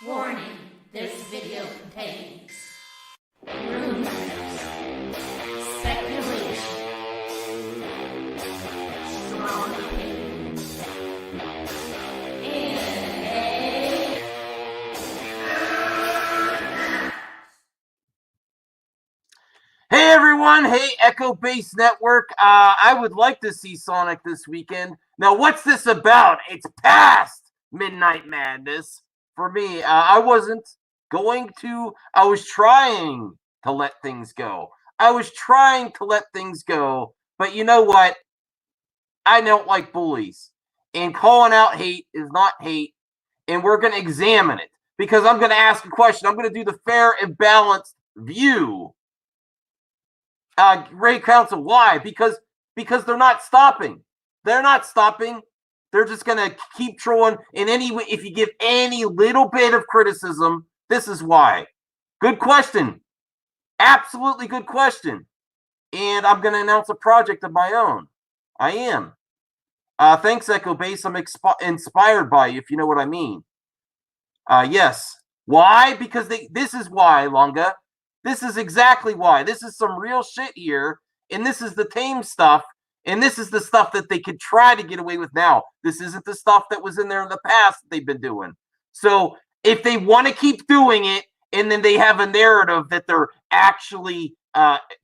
Warning, this video contains rumors, speculation, strong opinions, and Hey everyone, hey Echo Base Network. I would like to see Sonic this weekend. Now, what's this about? It's past Midnight Madness for me. I was trying to let things go. But you know what? I don't like bullies. And calling out hate is not hate. And we're going to examine it because I'm going to ask a question. I'm going to do the fair and balanced view. Ray Council, why? Because they're not stopping. They're not stopping. They're just gonna keep trolling. And anyway, if you give any little bit of criticism, this is why. Good question. Absolutely good question. And I'm gonna announce a project of my own. I am. Thanks, Echo Base. I'm inspired by you, if you know what I mean. Yes. Why? Because this is why, Longa. This is exactly why. This is some real shit here, and this is the tame stuff, and this is the stuff that they could try to get away with now. This isn't the stuff that was in there in the past that they've been doing. So if they want to keep doing it, and then they have a narrative that they're actually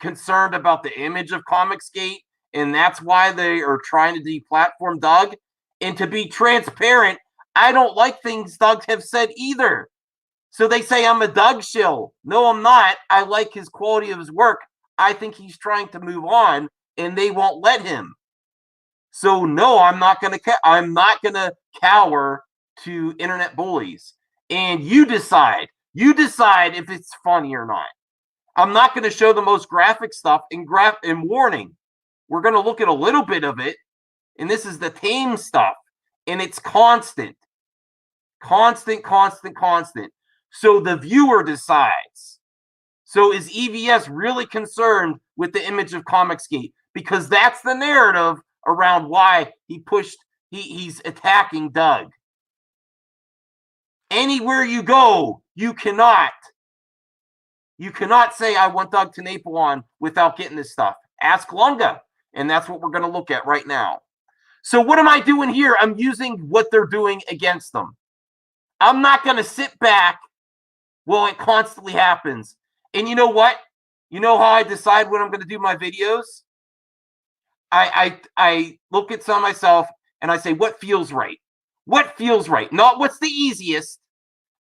concerned about the image of Comicsgate, and that's why they are trying to deplatform Doug, and to be transparent, I don't like things Doug have said either. So they say I'm a Doug shill. No, I'm not. I like his quality of his work. I think he's trying to move on, and they won't let him. So no, I'm not gonna cower to internet bullies. And you decide. You decide if it's funny or not. I'm not gonna show the most graphic stuff and warning. We're gonna look at a little bit of it, and this is the tame stuff, and it's constant. Constant. So the viewer decides. So is EVS really concerned with the image of Comicsgate? Because that's the narrative around why he's attacking Doug. Anywhere you go, you cannot say I want Doug TenNapel on without getting this stuff. Ask Lunga, and that's what we're going to look at right now. So what am I doing here? I'm using what they're doing against them. I'm not going to sit back. Well, it constantly happens. And you know what? You know how I decide when I'm going to do my videos? I look at some myself and I say, what feels right? What feels right? Not what's the easiest.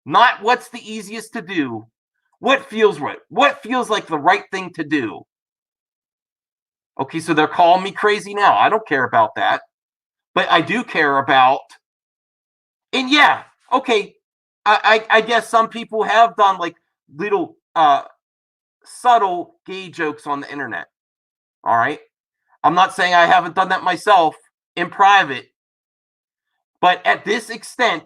Not what's the easiest to do. What feels right? What feels like the right thing to do? Okay, so they're calling me crazy now. I don't care about that. But I do care about... And yeah, okay, I guess some people have done like little subtle gay jokes on the internet. All right. I'm not saying I haven't done that myself in private. But at this extent,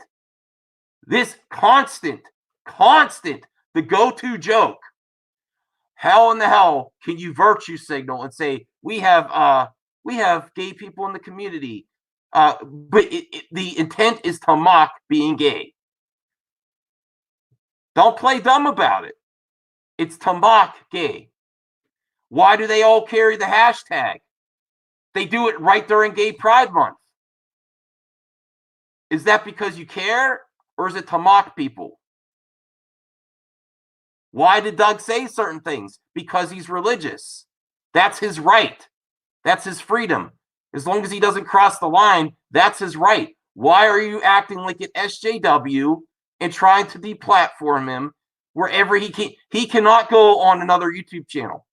this constant, the go-to joke, how in the hell can you virtue signal and say we have gay people in the community? But the intent is to mock being gay. Don't play dumb about it. It's to mock gay. Why do they all carry the hashtag? They do it right during Gay Pride Month. Is that because you care, or is it to mock people? Why did Doug say certain things? Because he's religious. That's his right. That's his freedom. As long as he doesn't cross the line, that's his right. Why are you acting like an SJW and trying to deplatform him wherever he can? He cannot go on another YouTube channel.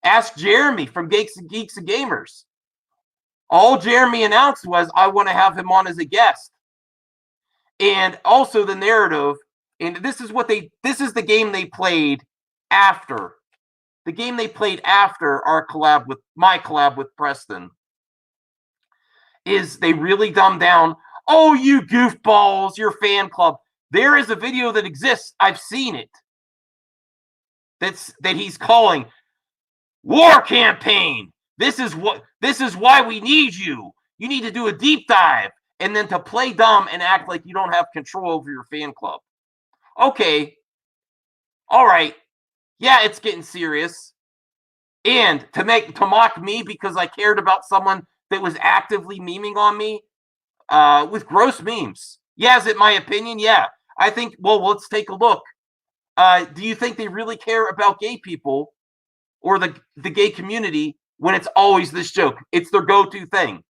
Ask Jeremy from Geeks and Gamers. All Jeremy announced was, I want to have him on as a guest. And also the narrative, and this is the game they played after. The game they played after my collab with Preston. Is they really dumb down, oh, you goofballs, your fan club. There is a video that exists. I've seen it. That he's calling war campaign. This is why we need you. You need to do a deep dive, and then to play dumb and act like you don't have control over your fan club. Okay, all right, yeah, it's getting serious. And to mock me because I cared about someone that was actively memeing on me with gross memes. Yeah, is it my opinion? Yeah. I think, well, let's take a look. Do you think they really care about gay people or the gay community when it's always this joke? It's their go-to thing.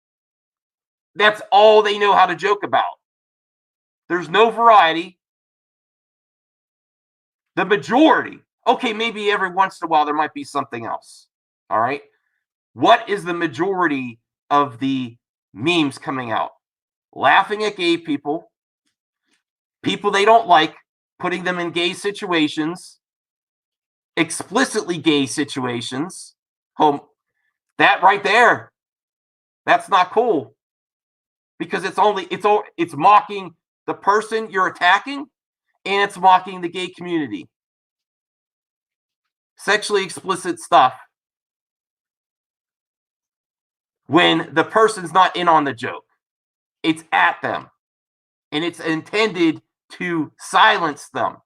That's all they know how to joke about. There's no variety. The majority, okay, maybe every once in a while there might be something else. All right. What is the majority of the memes coming out? Laughing at gay people, people they don't like, putting them in gay situations, explicitly gay situations. Home, that right there, that's not cool because it's mocking the person you're attacking and it's mocking the gay community. Sexually explicit stuff when the person's not in on the joke. It's at them and it's intended to silence them.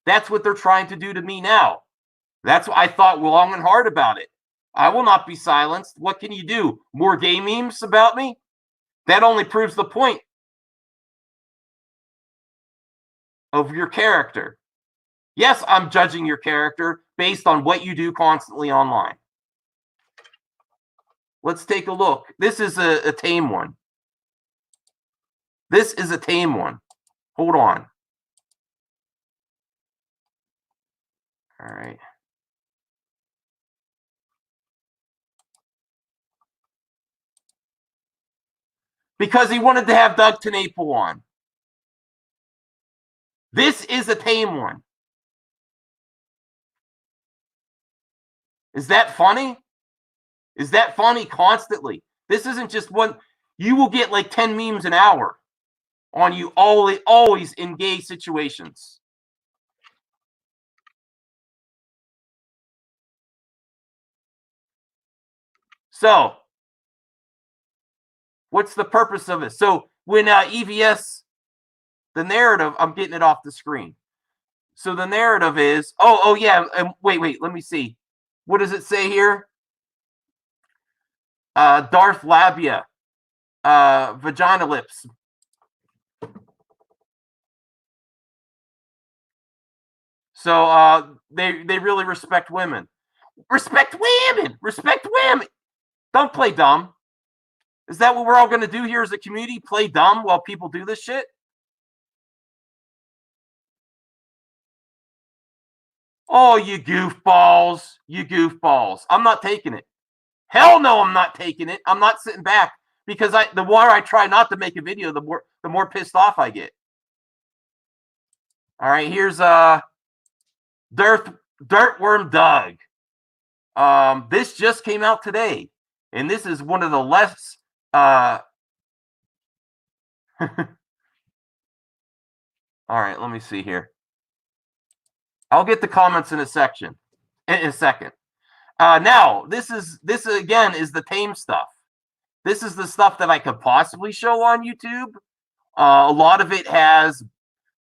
That's what they're trying to do to me now. That's what I thought long and hard about it. I will not be silenced. What can you do? More gay memes about me? That only proves the point of your character. Yes, I'm judging your character based on what you do constantly online. Let's take a look. This is a tame one. This is a tame one. Hold on. All right. Because he wanted to have Doug Tenaple on. This is a tame one. Is that funny? Is that funny constantly? This isn't just one. You will get like 10 memes an hour on you always in gay situations. So, what's the purpose of it? So, when EVS, the narrative, I'm getting it off the screen. So, the narrative is, oh, yeah, wait, let me see. What does it say here? Darth Labia, vagina lips. So they really respect women. Respect women. Respect women. Don't play dumb. Is that what we're all going to do here as a community? Play dumb while people do this shit? Oh, you goofballs. You goofballs. I'm not taking it. Hell no, I'm not taking it. I'm not sitting back because the more I try not to make a video, the more pissed off I get. All right, here's Dirtworm Doug. This just came out today, and this is one of the less all right, let me see here. I'll get the comments in a second. Now, this again is the tame stuff. This is the stuff that I could possibly show on YouTube. A lot of it has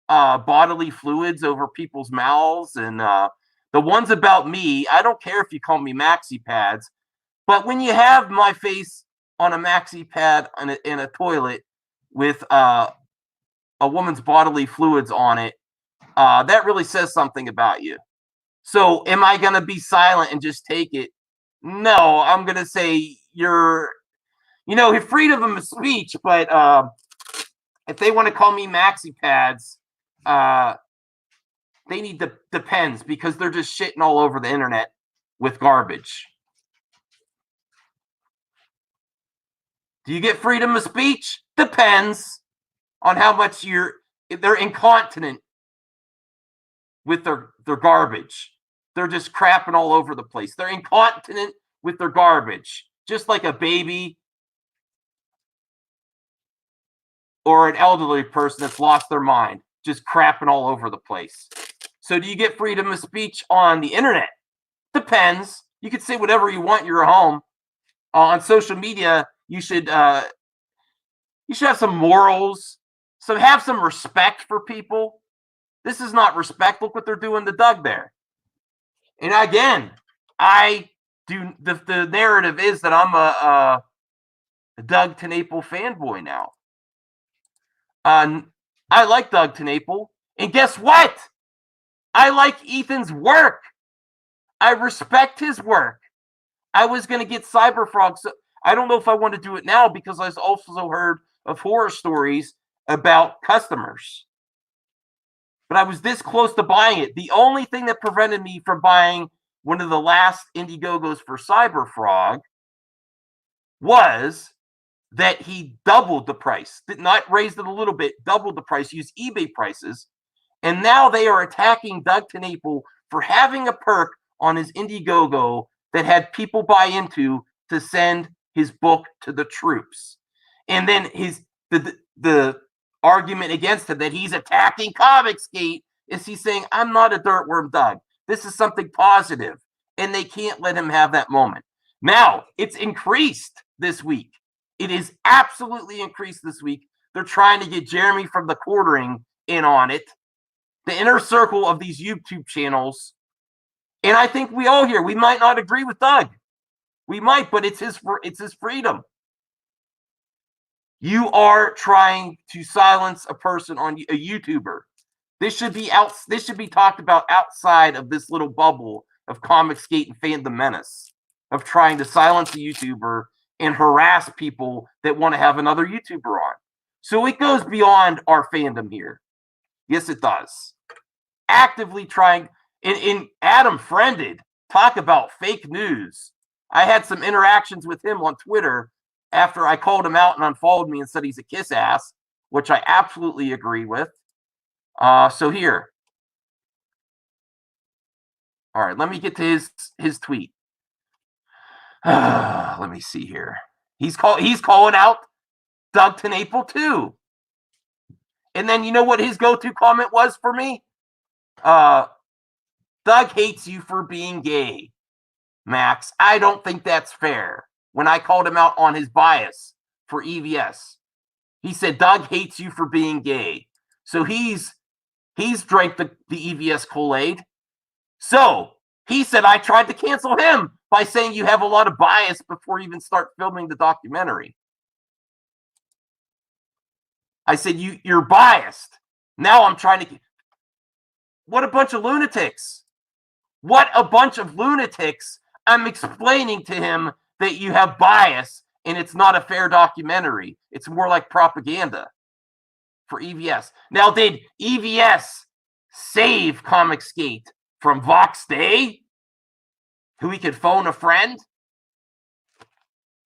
bodily fluids over people's mouths, and the ones about me, I don't care if you call me maxi pads, but when you have my face on a maxi pad in a toilet with a woman's bodily fluids on it, that really says something about you. So am I going to be silent and just take it? No, I'm going to say you're, freedom of speech, but if they want to call me maxi pads, they need the depends because they're just shitting all over the internet with garbage. Do you get freedom of speech? Depends on how much they're incontinent with their garbage. They're just crapping all over the place. They're incontinent with their garbage, just like a baby or an elderly person that's lost their mind, just crapping all over the place. So do you get freedom of speech on the internet? Depends. You can say whatever you want in your home. On social media, you should have some morals, have some respect for people. This is not respect. Look what they're doing to Doug there. And again, I do the narrative is that I'm a Doug TenNapel fanboy now. I like Doug TenNapel, and guess what? I like Ethan's work. I respect his work. I was going to get Cyberfrog. So I don't know if I want to do it now because I've also heard of horror stories about customers. But I was this close to buying it. The only thing that prevented me from buying one of the last Indiegogos for Cyberfrog was that he doubled the price. Did not raise it a little bit, doubled the price, used eBay prices. And now they are attacking Doug TenNapel for having a perk on his Indiegogo that had people buy into to send his book to the troops. And then the argument against him that he's attacking Comicsgate is he's saying, I'm not a dirtworm, Doug. This is something positive, and they can't let him have that moment. Now, it's increased this week. It is absolutely increased this week. They're trying to get Jeremy from the Quartering in on it, the inner circle of these YouTube channels. And I think we all here, we might not agree with Doug. We might, but it's his freedom. You are trying to silence a person on a YouTuber. This should be talked about outside of this little bubble of Comicsgate and Fandom Menace, of trying to silence a YouTuber and harass people that want to have another YouTuber on. So it goes beyond our fandom here. Yes, it does. Actively trying, and Adam Friended, talk about fake news. I had some interactions with him on Twitter after I called him out and unfollowed me and said he's a kiss ass, which I absolutely agree with. So here. All right, let me get to his tweet. Let me see here. He's calling out Doug TenNapel too. And then you know what his go-to comment was for me? Doug hates you for being gay, Max. I don't think that's fair. When I called him out on his bias for EVS, he said Doug hates you for being gay. So he's drank the EVS Kool-Aid. So he said I tried to cancel him by saying you have a lot of bias before you even start filming the documentary. I said you're biased. Now I'm trying to. What a bunch of lunatics. What a bunch of lunatics. I'm explaining to him that you have bias and it's not a fair documentary. It's more like propaganda for EVS. Now, did EVS save Comicsgate from Vox Day, who he could phone a friend?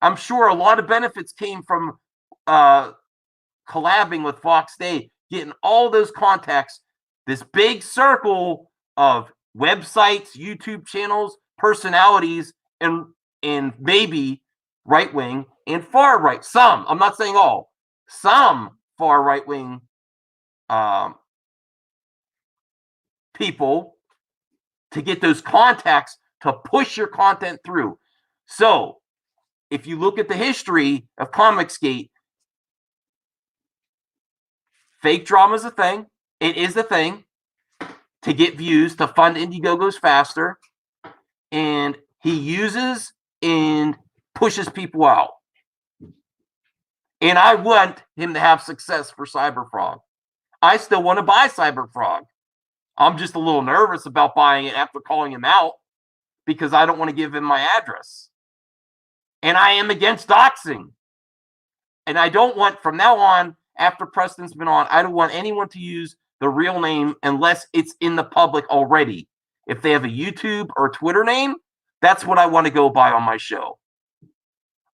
I'm sure a lot of benefits came from collabing with Vox Day, getting all those contacts, this big circle of websites, YouTube channels, personalities, and maybe right wing and far right. Some, I'm not saying all, some far right wing people to get those contacts to push your content through. So if you look at the history of Comicsgate, fake drama is a thing. It is a thing to get views, to fund Indiegogos faster. And he uses and pushes people out. And I want him to have success for Cyberfrog. I still want to buy Cyberfrog. I'm just a little nervous about buying it after calling him out because I don't want to give him my address. And I am against doxing. And I don't want, from now on, after Preston's been on, I don't want anyone to use the real name unless it's in the public already. If they have a YouTube or Twitter name, that's what I want to go by on my show.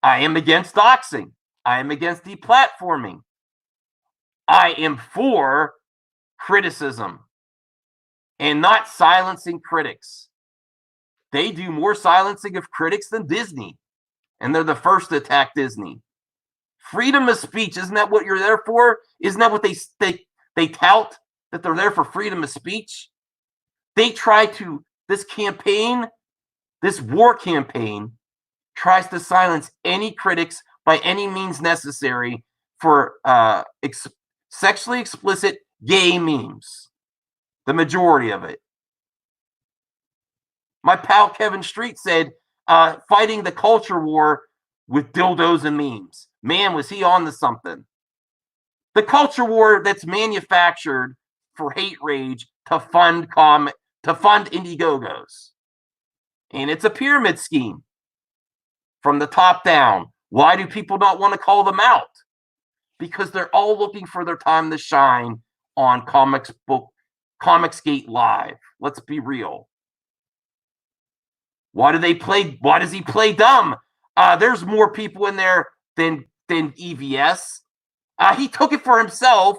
I am against doxing. I am against deplatforming. I am for criticism and not silencing critics. They do more silencing of critics than Disney, and they're the first to attack Disney. Freedom of speech, isn't that what you're there for? Isn't that what they tout, that they're there for freedom of speech? They try to, this campaign, this war campaign, tries to silence any critics by any means necessary for sexually explicit gay memes. The majority of it. My pal Kevin Street said, fighting the culture war with dildos and memes. Man, was he on to something. The culture war that's manufactured for hate rage to fund Indiegogos. And it's a pyramid scheme from the top down. Why do people not want to call them out? Because they're all looking for their time to shine on Comicsgate Live. Let's be real. Why does he play dumb? There's more people in there than EVS. He took it for himself.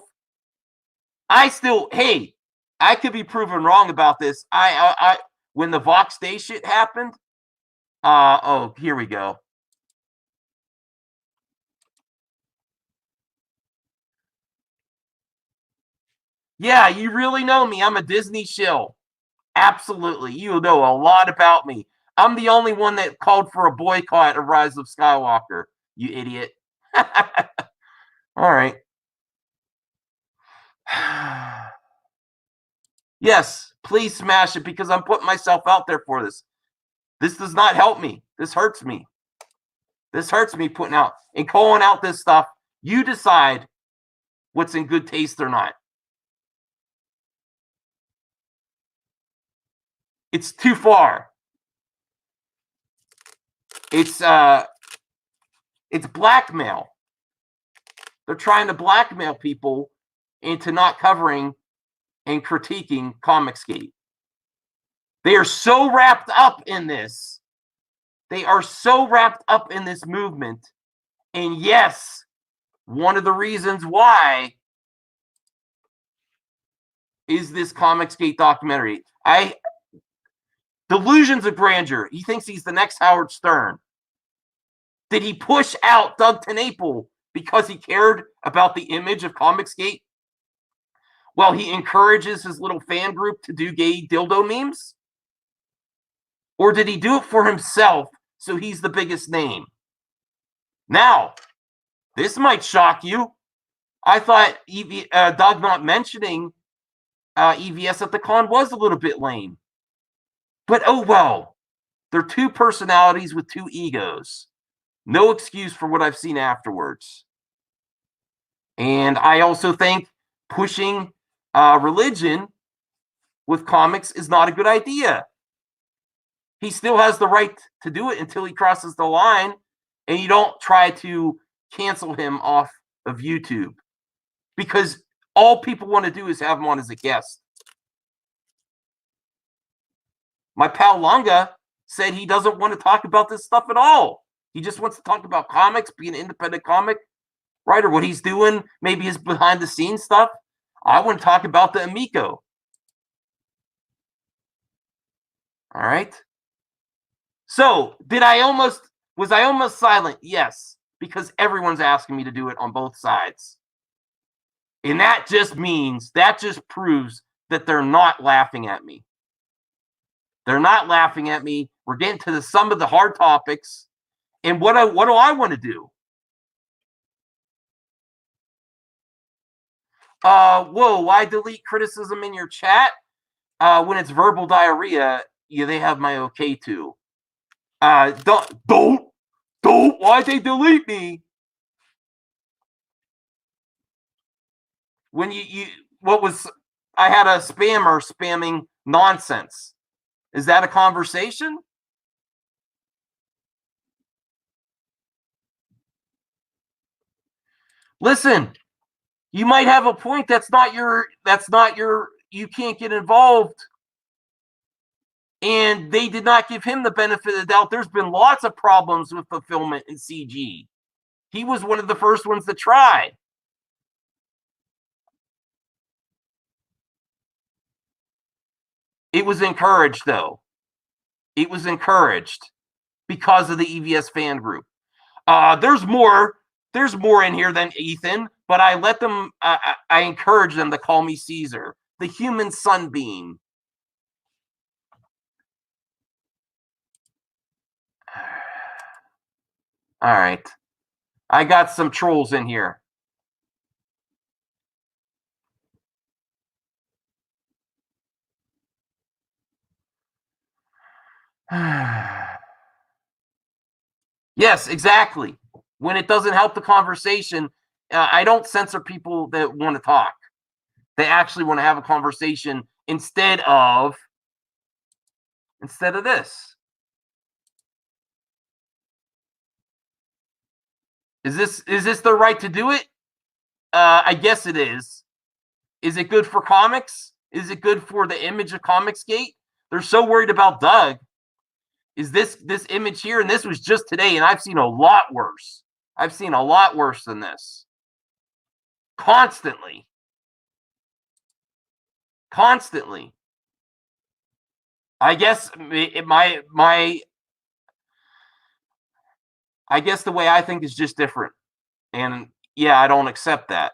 I could be proven wrong about this. When the Vox Day shit happened. Here we go. Yeah, you really know me. I'm a Disney shill. Absolutely. You know a lot about me. I'm the only one that called for a boycott of Rise of Skywalker. You idiot. All right. Yes, please smash it because I'm putting myself out there for this. This does not help me. This hurts me. This hurts me putting out and calling out this stuff. You decide what's in good taste or not. It's too far. It's blackmail. They're trying to blackmail people into not covering and critiquing Comicsgate. They are so wrapped up in this. They are so wrapped up in this movement. And yes, one of the reasons why is this Comicsgate documentary. Delusions of grandeur. He thinks he's the next Howard Stern. Did he push out Doug TenNapel because he cared about the image of Comicsgate? Well, he encourages his little fan group to do gay dildo memes? Or did he do it for himself so he's the biggest name? Now, this might shock you. I thought Doug not mentioning EVS at the con was a little bit lame. But oh well. They're two personalities with two egos. No excuse for what I've seen afterwards. And I also think pushing religion with comics is not a good idea. He still has the right to do it until he crosses the line, and you don't try to cancel him off of YouTube because all people want to do is have him on as a guest. My pal Longa said he doesn't want to talk about this stuff at all. He just wants to talk about comics, be an independent comic writer, what he's doing, maybe his behind-the-scenes stuff. I want to talk about the Amico. All right. So, was I almost silent? Yes, because everyone's asking me to do it on both sides. And that just proves that they're not laughing at me. They're not laughing at me. We're getting to some of the hard topics. And what do I want to do? Why delete criticism in your chat? When it's verbal diarrhea, they have my okay to. Don't. Why'd they delete me? When I had a spammer spamming nonsense. Is that a conversation? Listen, you might have a point. You can't get involved. And they did not give him the benefit of the doubt. There's been lots of problems with fulfillment in CG. He was one of the first ones to try. It was encouraged, though. It was encouraged because of the EVS fan group. There's more in here than Ethan, but I let them. I encourage them to call me Caesar, the human sunbeam. All right. I got some trolls in here. Yes, exactly. When it doesn't help the conversation, I don't censor people that want to talk. They actually want to have a conversation instead of this. Is this the right to do it? I guess it is. Is it good for comics? Is it good for the image of Comicsgate? They're so worried about Doug. Is this image here? And this was just today, and I've seen a lot worse. I've seen a lot worse than this. Constantly. I guess I guess the way I think is just different. And yeah, I don't accept that.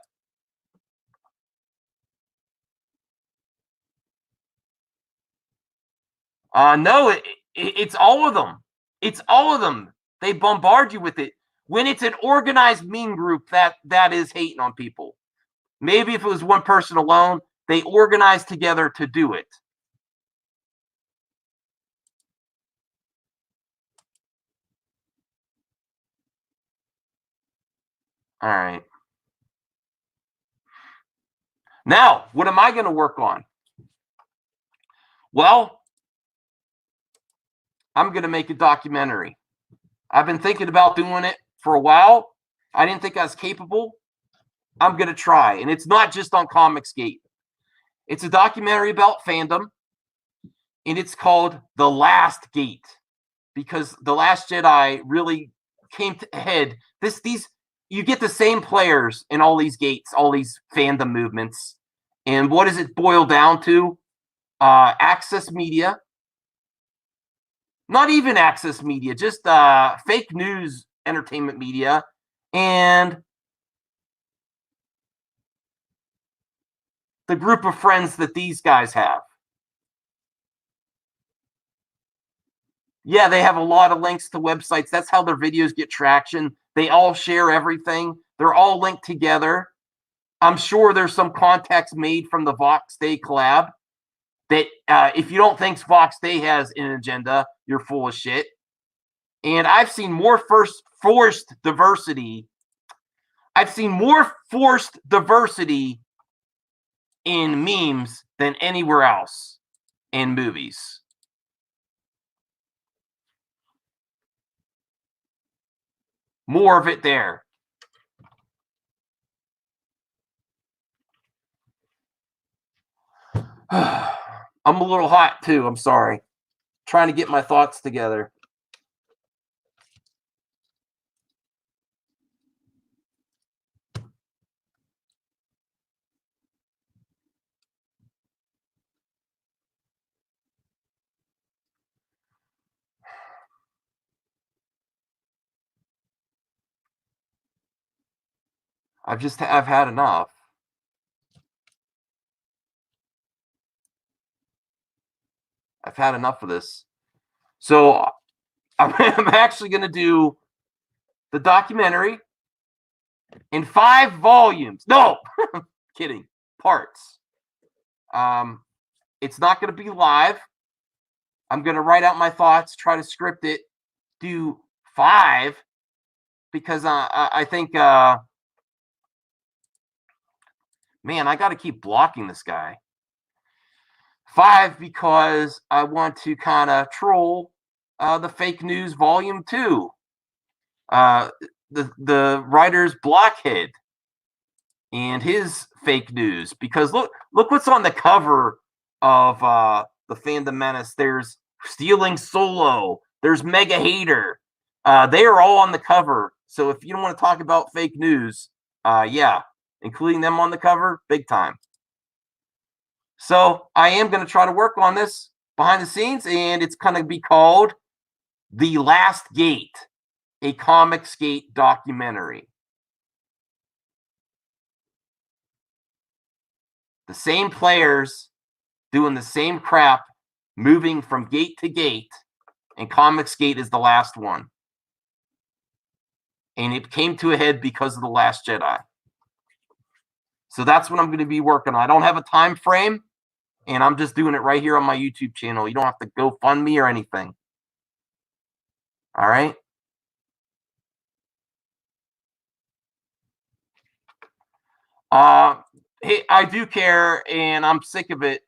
No, it's all of them. It's all of them. They bombard you with it. When it's an organized meme group, that is hating on people. Maybe if it was one person alone, they organized together to do it. All right. Now, what am I going to work on? Well, I'm going to make a documentary. I've been thinking about doing it for a while. I didn't think I was capable. I'm going to try. And it's not just on Comicsgate. It's a documentary about fandom, and it's called The Last Gate, because The Last Jedi really came to head. These you get the same players in all these gates, all these fandom movements. And what does it boil down to? Access media. Not even access media, just fake news entertainment media, and the group of friends that these guys have. Yeah, they have a lot of links to websites. That's how their videos get traction. They all share everything. They're all linked together. I'm sure there's some contacts made from the Vox Day collab that if you don't think Vox Day has an agenda, you're full of shit. And I've seen more forced diversity. I've seen more forced diversity in memes than anywhere else in movies. More of it there. I'm a little hot too. I'm sorry. Trying to get my thoughts together. I've had enough. I've had enough of this. So I'm actually going to do the documentary in 5 volumes. No, kidding. Parts. It's not going to be live. I'm going to write out my thoughts, try to script it, do 5 because I think, man, I got to keep blocking this guy. 5 because I want to kind of troll the fake news volume 2. The writer's blockhead and his fake news, because look what's on the cover of the Fandom Menace. There's Stealing Solo, there's Mega Hater. They are all on the cover. So if you don't want to talk about fake news, yeah, including them on the cover, big time. So I am going to try to work on this behind the scenes, and it's going to be called The Last Gate, a Comicsgate documentary. The same players doing the same crap, moving from gate to gate, and Comicsgate is the last one. And it came to a head because of The Last Jedi. So that's what I'm going to be working on. I don't have a time frame, and I'm just doing it right here on my YouTube channel. You don't have to go fund me or anything. All right. Hey, I do care, and I'm sick of it.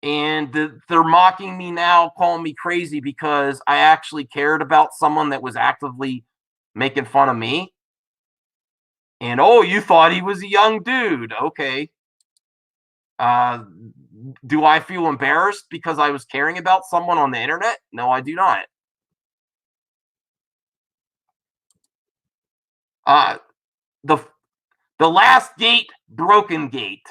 And they're mocking me now, calling me crazy because I actually cared about someone that was actively making fun of me. And oh, you thought he was a young dude. Okay. Uh, do I feel embarrassed because I was caring about someone on the internet? No, I do not. Uh, the the last gate, broken gate.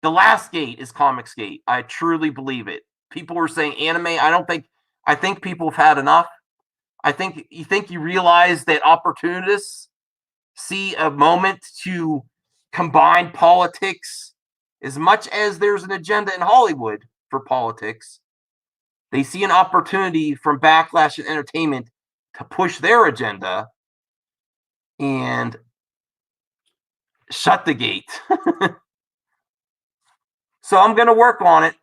The last gate is Comicsgate. I truly believe it. People were saying anime. I don't think. I think people have had enough. I think you realize that opportunists see a moment to combine politics as much as there's an agenda in Hollywood for politics. They see an opportunity from Backlash Entertainment to push their agenda and shut the gate. So I'm going to work on it.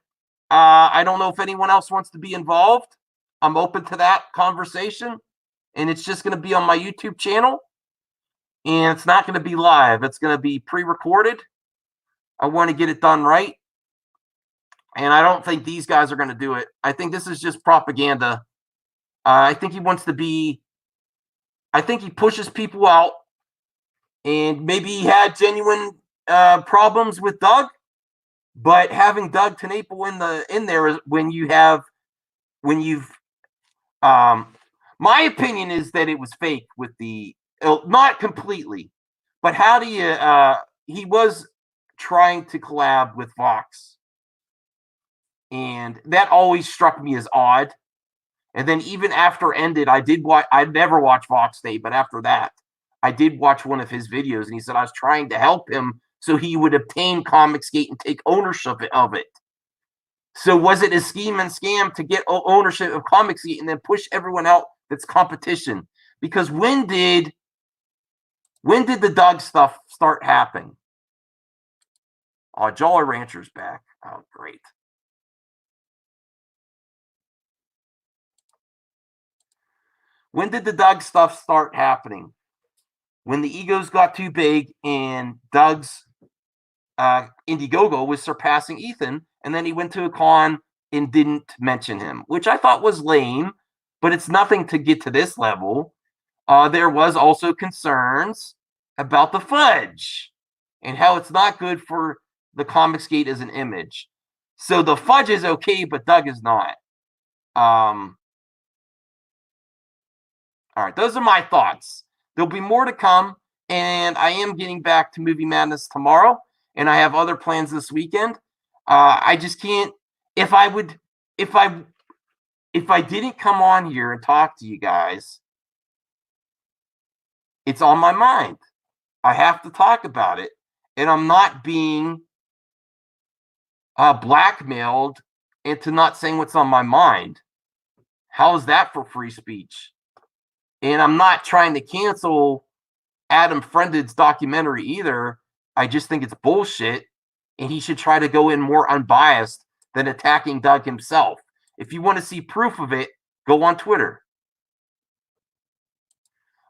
I don't know if anyone else wants to be involved. I'm open to that conversation, and it's just going to be on my YouTube channel, and it's not going to be live. It's going to be pre-recorded. I want to get it done right, and I don't think these guys are going to do it. I think this is just propaganda. I think he wants to be. I think he pushes people out, and maybe he had genuine problems with Doug, but having Doug Tenaple in there is when you've my opinion is that it was fake with the not completely, but how do you he was trying to collab with Vox, and that always struck me as odd. And then even after ended, I did watch. I never watched Vox Day, but after that, I did watch one of his videos, and he said I was trying to help him so he would obtain Comicsgate and take ownership of it. So was it a scheme and scam to get ownership of Comicsgate and then push everyone out that's competition? Because when did the Doug stuff start happening? Oh, Jolly Rancher's back. Oh, great. When did the Doug stuff start happening? When the egos got too big and Doug's Indiegogo was surpassing Ethan, and then he went to a con and didn't mention him, which I thought was lame, but it's nothing to get to this level. There was also concerns about the Fudge and how it's not good for the Comicsgate as an image. So the Fudge is okay, but Doug is not. All right, those are my thoughts. There'll be more to come, and I am getting back to Movie Madness tomorrow, and I have other plans this weekend. I just can't. If I didn't come on here and talk to you guys, it's on my mind. I have to talk about it, and I'm not being blackmailed into not saying what's on my mind. How is that for free speech? And I'm not trying to cancel Adam Friended's documentary either. I just think it's bullshit, and he should try to go in more unbiased than attacking Doug himself. If you want to see proof of it, go on Twitter.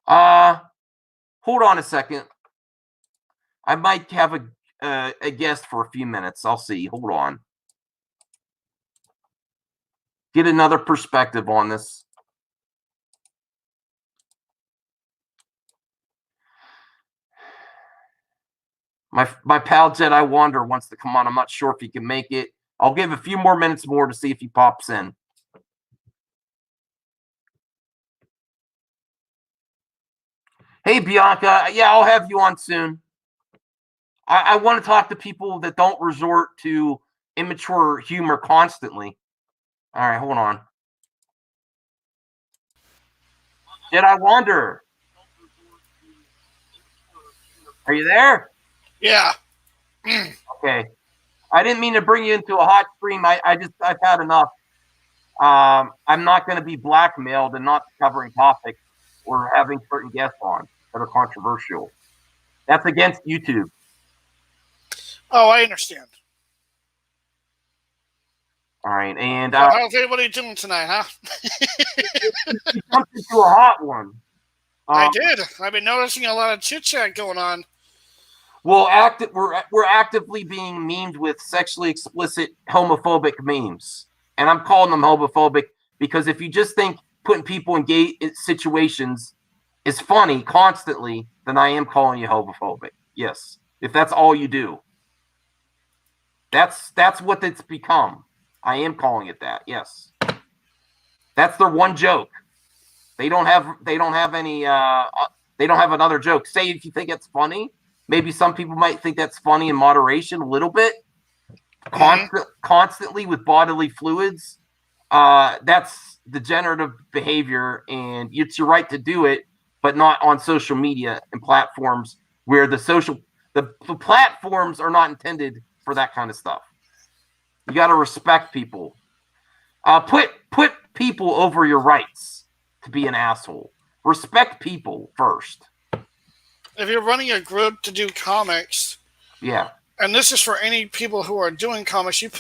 Hold on a second. I might have a guest for a few minutes. I'll see. Hold on. Get another perspective on this. My pal Jedi Wander wants to come on. I'm not sure if he can make it. I'll give a few more minutes more to see if he pops in. Hey, Bianca. Yeah, I'll have you on soon. I want to talk to people that don't resort to immature humor constantly. All right, hold on. Jedi Wander. Are you there? Yeah. Okay. I didn't mean to bring you into a hot stream. I've had enough. I'm not going to be blackmailed and not covering topics or having certain guests on that are controversial. That's against YouTube. Oh, I understand. All right, and How's everybody doing tonight, huh? You jumped into a hot one. I did. I've been noticing a lot of chit chat going on. Well, we're actively being memed with sexually explicit homophobic memes, and I'm calling them homophobic because if you just think putting people in gay situations is funny constantly, then I am calling you homophobic. Yes, if that's all you do, that's what it's become. I am calling it that. Yes, that's their one joke. They don't have any. They don't have another joke. Say if you think it's funny. Maybe some people might think that's funny in moderation a little bit. Constantly with bodily fluids. That's degenerative behavior, and it's your right to do it, but not on social media and platforms where the platforms are not intended for that kind of stuff. You got to respect people. Put people over your rights to be an asshole. Respect people first. If you're running a group to do comics, yeah, and this is for any people who are doing comics, you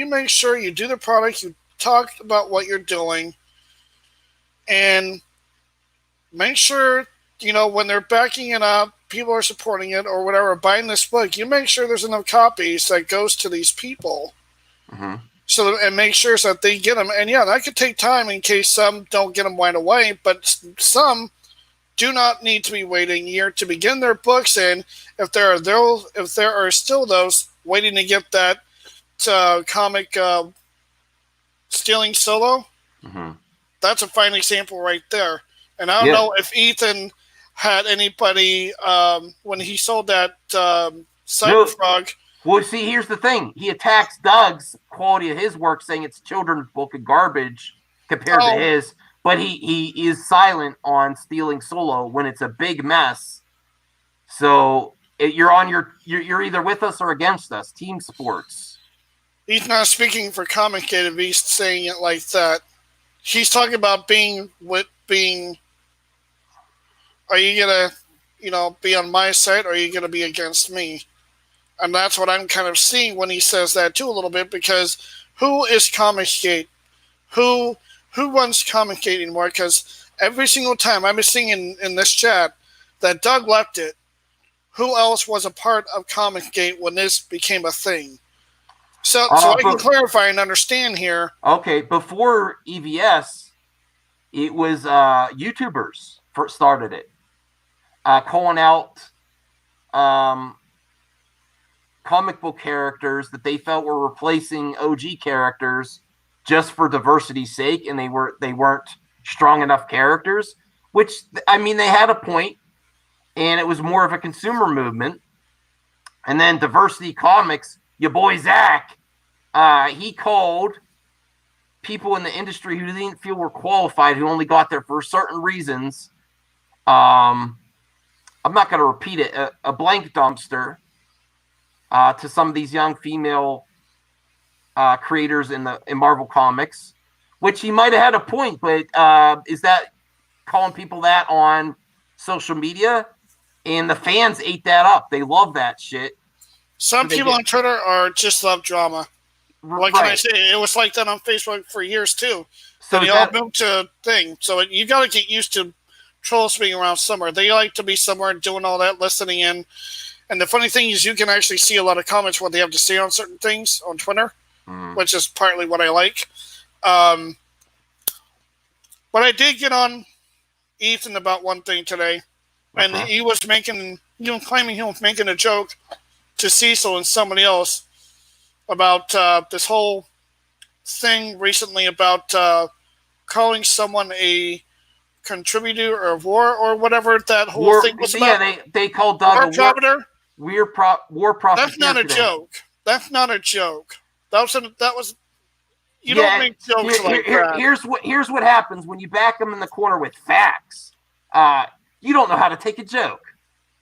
make sure you do the product, you talk about what you're doing, and make sure, when they're backing it up, people are supporting it or whatever, buying this book, you make sure there's enough copies that goes to these people. Mm-hmm. And make sure so that they get them. And yeah, that could take time in case some don't get them right away, but some do not need to be waiting a year to begin their books. And if there are still those waiting to get that comic Stealing Solo, mm-hmm. That's a fine example right there. And I don't know if Ethan had anybody when he sold that Cyberfrog. Well, see, here's the thing. He attacks Doug's quality of his work, saying it's children's book and garbage compared to his. But he is silent on Stealing Solo when it's a big mess. So you're either with us or against us. Team sports. He's not speaking for Comicgate if he's saying it like that. He's talking about being. Are you gonna, be on my side, or are you gonna be against me? And that's what I'm kind of seeing when he says that too a little bit, because who is Comicsgate? Who runs Comicgate anymore? Because every single time I've been seeing in this chat that Doug left it, who else was a part of Comicgate when this became a thing? So I can clarify and understand here. Okay, before EVS, it was YouTubers first started it, calling out comic book characters that they felt were replacing OG characters just for diversity's sake, and they weren't strong enough characters. Which, I mean, they had a point, and it was more of a consumer movement. And then Diversity Comics, your boy Zach, he called people in the industry who didn't feel were qualified, who only got there for certain reasons. I'm not going to repeat it. A blank dumpster to some of these young female creators in Marvel Comics, which he might have had a point, but is that calling people that on social media? And the fans ate that up. They love that shit. Some people on Twitter just love drama. What can I say? It was like that on Facebook for years too. So they all moved to thing. So you got to get used to trolls being around somewhere. They like to be somewhere doing all that, listening in. And the funny thing is, you can actually see a lot of comments what they have to say on certain things on Twitter, which is partly what I like. But I did get on Ethan about one thing today, and he was claiming he was making a joke to Cecil and somebody else about this whole thing recently about calling someone a contributor or war or whatever that whole thing was about. Yeah, they called Doug a war propaganda. That's not a joke. That's not a joke. That was. You don't make jokes like that. Here's what happens when you back them in the corner with facts. You don't know how to take a joke.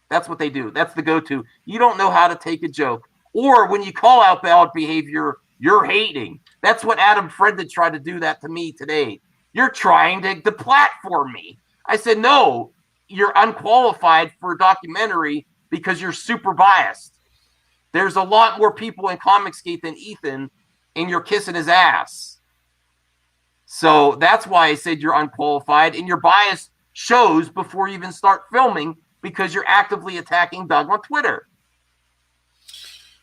That's what they do. That's the go-to. You don't know how to take a joke. Or when you call out bad behavior, you're hating. That's what Adam Fredden tried to do that to me today. You're trying to deplatform me. I said, no, you're unqualified for a documentary because you're super biased. There's a lot more people in Comicsgate than Ethan, and you're kissing his ass. So that's why I said you're unqualified, and your bias shows before you even start filming because you're actively attacking Doug on Twitter.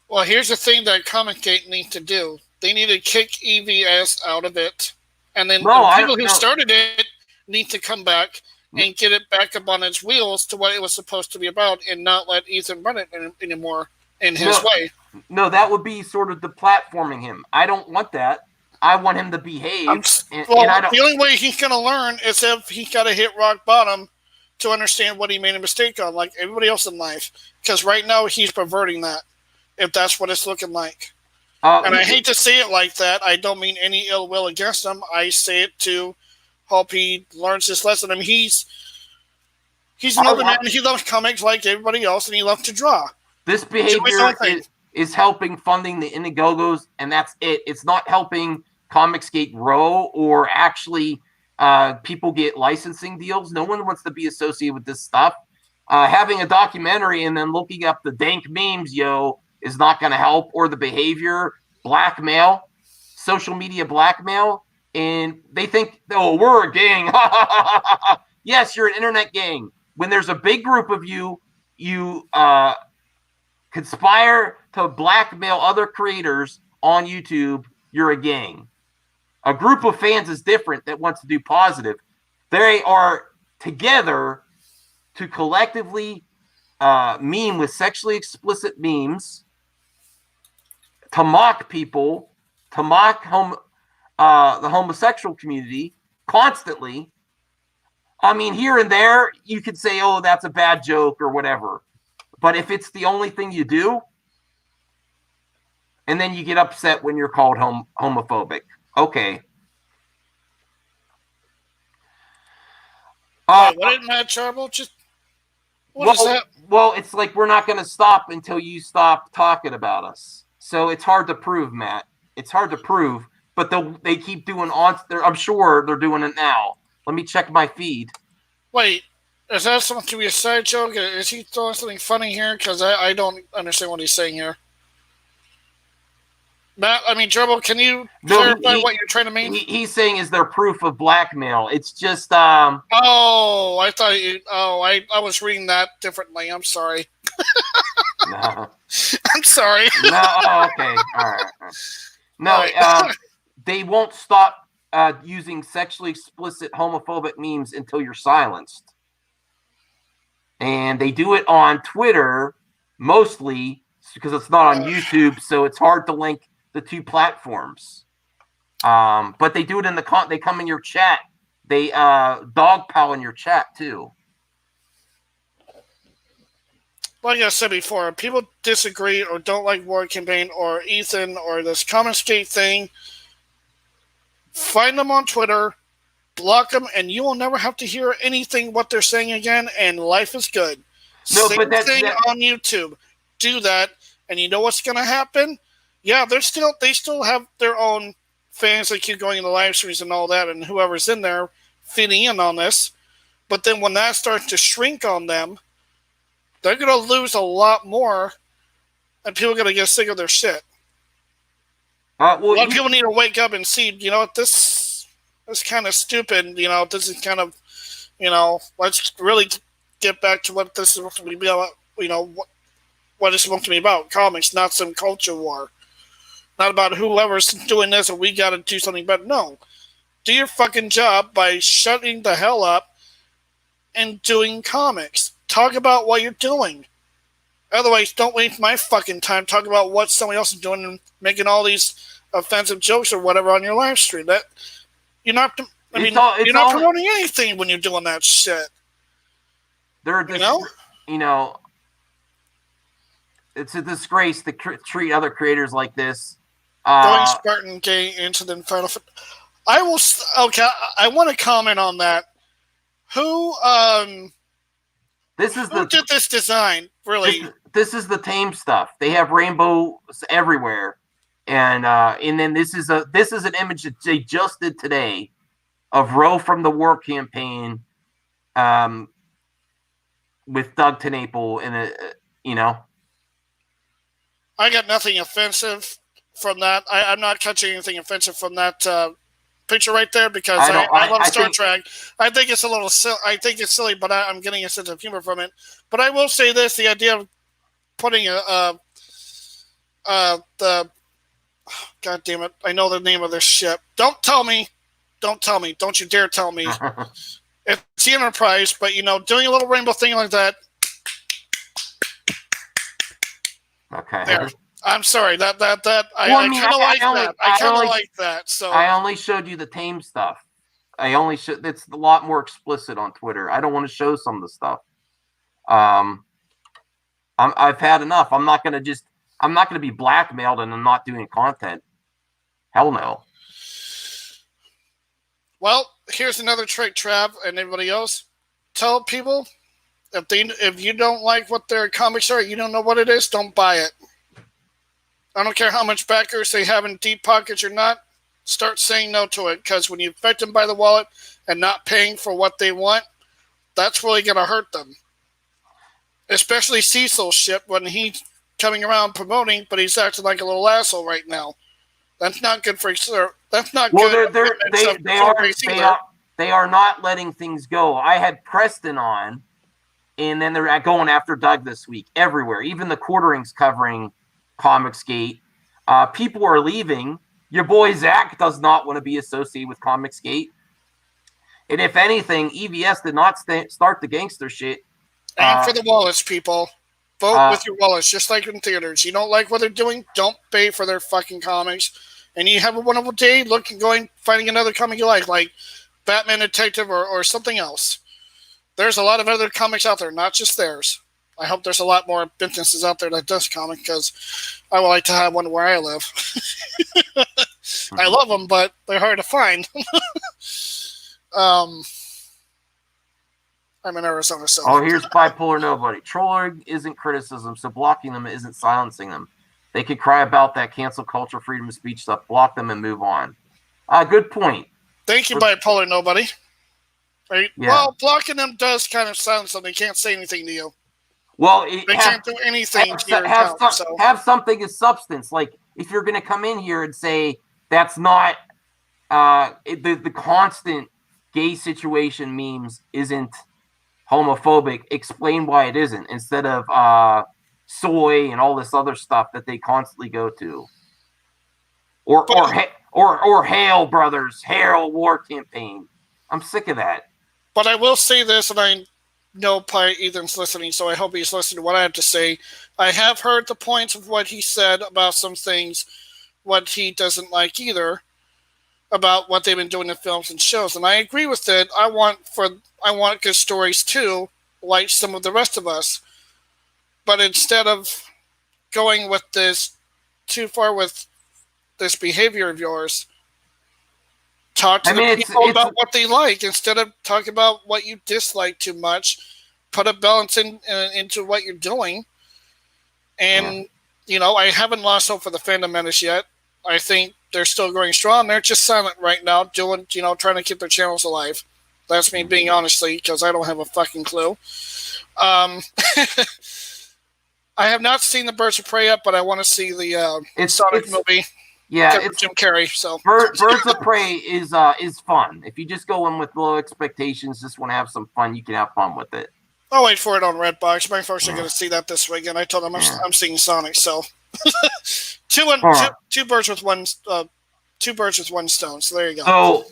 Well, here's the thing that Comicgate needs to do. They need to kick EVS out of it. And then the people who started it need to come back and get it back up on its wheels to what it was supposed to be about and not let Ethan run it anymore in his way. No, that would be sort of deplatforming him. I don't want that. I want him to behave. The only way he's going to learn is if he's got to hit rock bottom to understand what he made a mistake on, like everybody else in life. Because right now he's perverting that, if that's what it's looking like. And I hate to say it like that. I don't mean any ill will against him. I say it to hope he learns this lesson. I mean, he's an older man. He loves comics like everybody else, and he loves to draw. This behavior is helping funding the Indiegogos, and that's it. It's not helping Comicsgate grow or actually people get licensing deals. No one wants to be associated with this stuff. Having a documentary and then looking up the dank memes, is not going to help, or the behavior, blackmail, social media blackmail. And they think, oh, we're a gang. Yes, you're an internet gang. When there's a big group of you conspire to blackmail other creators on YouTube, you're a gang. A group of fans is different that wants to do positive. They are together to collectively meme with sexually explicit memes, to mock people, to mock the homosexual community constantly. I mean, here and there, you could say, oh, that's a bad joke or whatever. But if it's the only thing you do, and then you get upset when you're called homophobic. Okay. What isn't that trouble? What is that? Well, it's like we're not going to stop until you stop talking about us. So it's hard to prove, Matt. It's hard to prove, but they keep doing I'm sure they're doing it now. Let me check my feed. Wait, is that something to be a side joke? Is he throwing something funny here? Because I don't understand what he's saying here. Matt, Gerbil, can you clarify what you're trying to mean? He's saying, is there proof of blackmail? It's just Oh, I thought I was reading that differently. I'm sorry. No. I'm sorry. No, okay. All right. No, they won't stop using sexually explicit homophobic memes until you're silenced. And they do it on Twitter mostly because it's not on YouTube, so it's hard to link the two platforms. But they do it in they come in your chat. They dogpile in your chat too. Like I said before, people disagree or don't like War Campaign or Ethan or this Comicsgate thing. Find them on Twitter, block them, and you will never have to hear anything what they're saying again, and life is good. No, Same but thing on YouTube. Do that, and you know what's going to happen? Yeah, they still have their own fans that keep going in the live streams and all that, and whoever's in there feeding in on this. But then when that starts to shrink on them, they're going to lose a lot more, and people are going to get sick of their shit. A lot of people need to wake up and see, this is kind of stupid. This is kind of, let's really get back to what this is supposed to be about, what it's supposed to be about. Comics, not some culture war. Not about whoever's doing this and we got to do something better. No. Do your fucking job by shutting the hell up and doing comics. Talk about what you're doing. Otherwise, don't waste my fucking time talking about what somebody else is doing and making all these offensive jokes or whatever on your live stream. That you're not promoting anything when you're doing that shit. It's a disgrace to treat other creators like this. Going Spartan Gay into the Final. I want to comment on that. Who did this design? Really, this is the tame stuff. They have rainbows everywhere, and then this is an image that they just did today of Roe from the War Campaign, with Doug TenNapel in it. I got nothing offensive from that. I'm not catching anything offensive from that picture right there because I love Star Trek. I think it's a little silly. I think it's silly, but I'm getting a sense of humor from it. But I will say this: the idea of putting God damn it! I know the name of this ship. Don't tell me! Don't you dare tell me! It's the Enterprise, but doing a little rainbow thing like that. Okay. There. I'm sorry. I kind of like that. I kind of like that. So I only showed you the tame stuff. It's a lot more explicit on Twitter. I don't want to show some of the stuff. I've had enough. I'm not going to be blackmailed and I'm not doing content. Hell no. Well, here's another trick, Trav, and everybody else. Tell people if you don't like what their comics are, you don't know what it is, don't buy it. I don't care how much backers they have in deep pockets or not. Start saying no to it, because when you affect them by the wallet and not paying for what they want, that's really going to hurt them. Especially Cecil's shit when he's coming around promoting, but he's acting like a little asshole right now. That's not good for sure. That's not good. They are not letting things go. I had Preston on, and then they're going after Doug this week everywhere. Even the Quartering's covering Comicsgate. People are leaving. Your boy Zach does not want to be associated with Comicsgate. And if anything, EVS did not start the gangster shit. Aim for the wallets, people. Vote with your wallets, just like in theaters. You don't like what they're doing, don't pay for their fucking comics. And you have a wonderful day finding another comic you like Batman Detective or something else. There's a lot of other comics out there, not just theirs. I hope there's a lot more businesses out there that does comic, because I would like to have one where I live. I love them, but they're hard to find. I'm in Arizona, so. Oh, here's Bipolar Nobody. Trolling isn't criticism, so blocking them isn't silencing them. They could cry about that cancel culture, freedom of speech stuff. Block them and move on. Good point. Thank you, Bipolar Nobody. Right? Yeah. Well, blocking them does kind of silence them. They can't say anything to you. Well, they can't do anything to your account. Have something of substance. Like, if you're going to come in here and say that's not the constant gay situation memes isn't homophobic, explain why it isn't, instead of soy and all this other stuff that they constantly go to. Or Hail Brothers, Hail War Campaign. I'm sick of that. But I will say this, and I know probably Ethan's listening, so I hope he's listening to what I have to say. I have heard the points of what he said about some things, what he doesn't like either, about what they've been doing in films and shows, and I agree with it. I want good stories too, like some of the rest of us. But instead of going with this too far with this behavior of yours, talk to the people about what they like instead of talking about what you dislike too much. Put a balance into what you're doing. And, I haven't lost hope for the Fandom Menace yet. I think they're still going strong. They're just silent right now, trying to keep their channels alive. That's me being honestly, because I don't have a fucking clue. I have not seen the Birds of Prey yet, but I want to see the Sonic movie. Yeah, it's Jim Carrey. So Birds of Prey is fun. If you just go in with low expectations, just want to have some fun, you can have fun with it. I'll wait for it on Redbox. My folks are going to see that this weekend. I told them I'm seeing Sonic, so two birds with one stone. So there you go. So